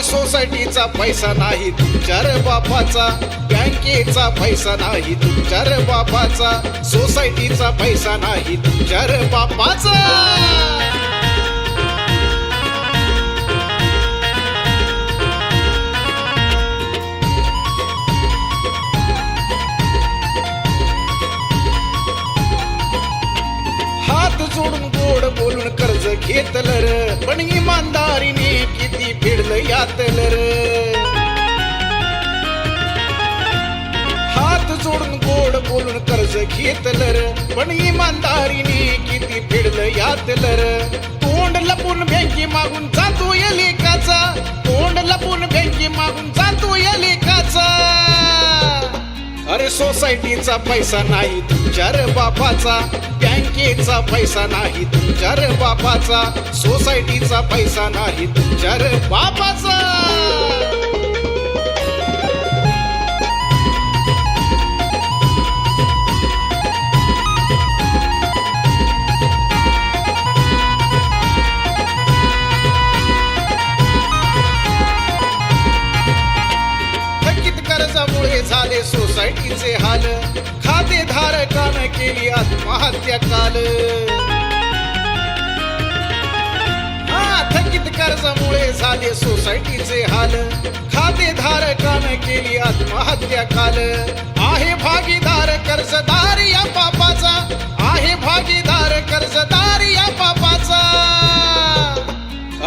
सोसायटीचा पैसा नाही तुमच्या रे बापाचा, बँकेचा पैसा नाही तुमच्या रे बापाचा, सोसायटीचा पैसा नाही तुमच्या रे बापाचा। हात जोडून गोड बोलून कर्ज घेतलं र, पण इमानदारीने किती फेडलं यातलं र। हात जोडून गोड बोलून कर्ज घेतलं र, पण इमानदारीने किती फेडलं यातलं र। तोंड लपून बँके मागून जातो या लेकाचा, तोंड लपून बँके मागून जातो या लेकाचा। अरे सोसायटीचा पैसा नाही तुमच्या रे बापाचा, बँकेचा पैसा नाही तुमच्या रे बापाचा, सोसायटीचा पैसा नाही तुमच्या रे बापाचा। कर्जामुळे झाले सोसायटीचे हाल, खातेधारकानं केली आत्महत्या काल। थकीत कर्जामुळे झाले सोसायटीचे हाल, खातेधारकानं केली आत्महत्या काल। आहे भागीदार कर्जदार या पापाचा, आहे भागीदार कर्जदार या पापाचा।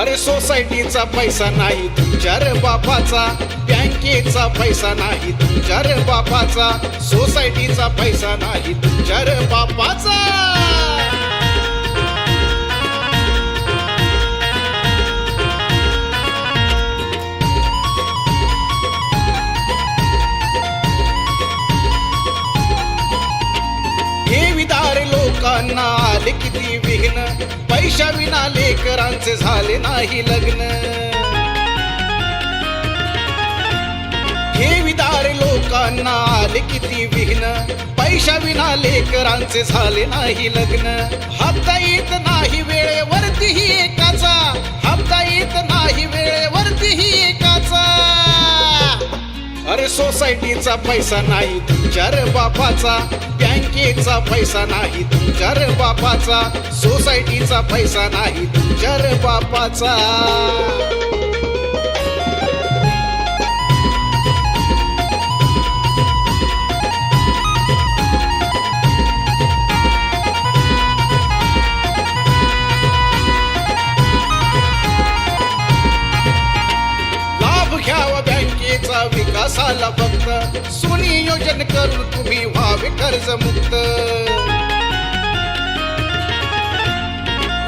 अरे सोसायटीचा पैसा नाही तुमच्या रे बापाचा, बँकेचा पैसा नाही तुमच्या रे बापाचा, सोसायटीचा पैसा नाही तुमच्या रे बापाचा। ठेवीदार लोकांना आले किती विघ्न, पैशा विना लेकरांचे झाले नाही लग्न। ठेवीदार लोकांना आले किती विघ्न, पैशा विना लेकरांचे झाले नाही लग्न। हप्ता येत नाही वेळेवरती ही एकाचा, हप्ता येत नाही वेळेवरती ही एकाचा। अरे सोसायटीचा पैसा नाही तुमच्या रे बापाचा, बँकेचा पैसा नाही तुमच्या रे बापाचा, सोसायटीचा पैसा नाही तुमच्या रे बापाचा। घ्यावा बँकेचा विकासाला फक्त, सुनियोजन करून तुम्ही व्हावे कर्जमुक्त।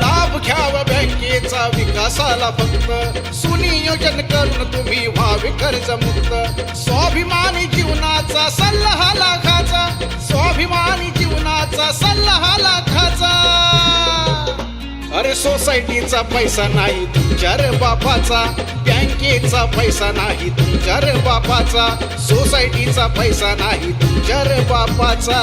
लाभ घ्यावा बँकेचा विकासाला फक्त, सुनियोजन करून तुम्ही व्हावे कर्जमुक्त। स्वाभिमानी जीवनाचा सल्ला हा लाखाचा, स्वाभिमानी जीवनाचा सल्ला हा लाखाचा। अरे सोसायटीचा पैसा नाही तुमच्या रे बापाचा, बँकेचा पैसा नाही तुमच्या रे बापाचा, सोसायटीचा पैसा नाही तुमच्या रे बापाचा।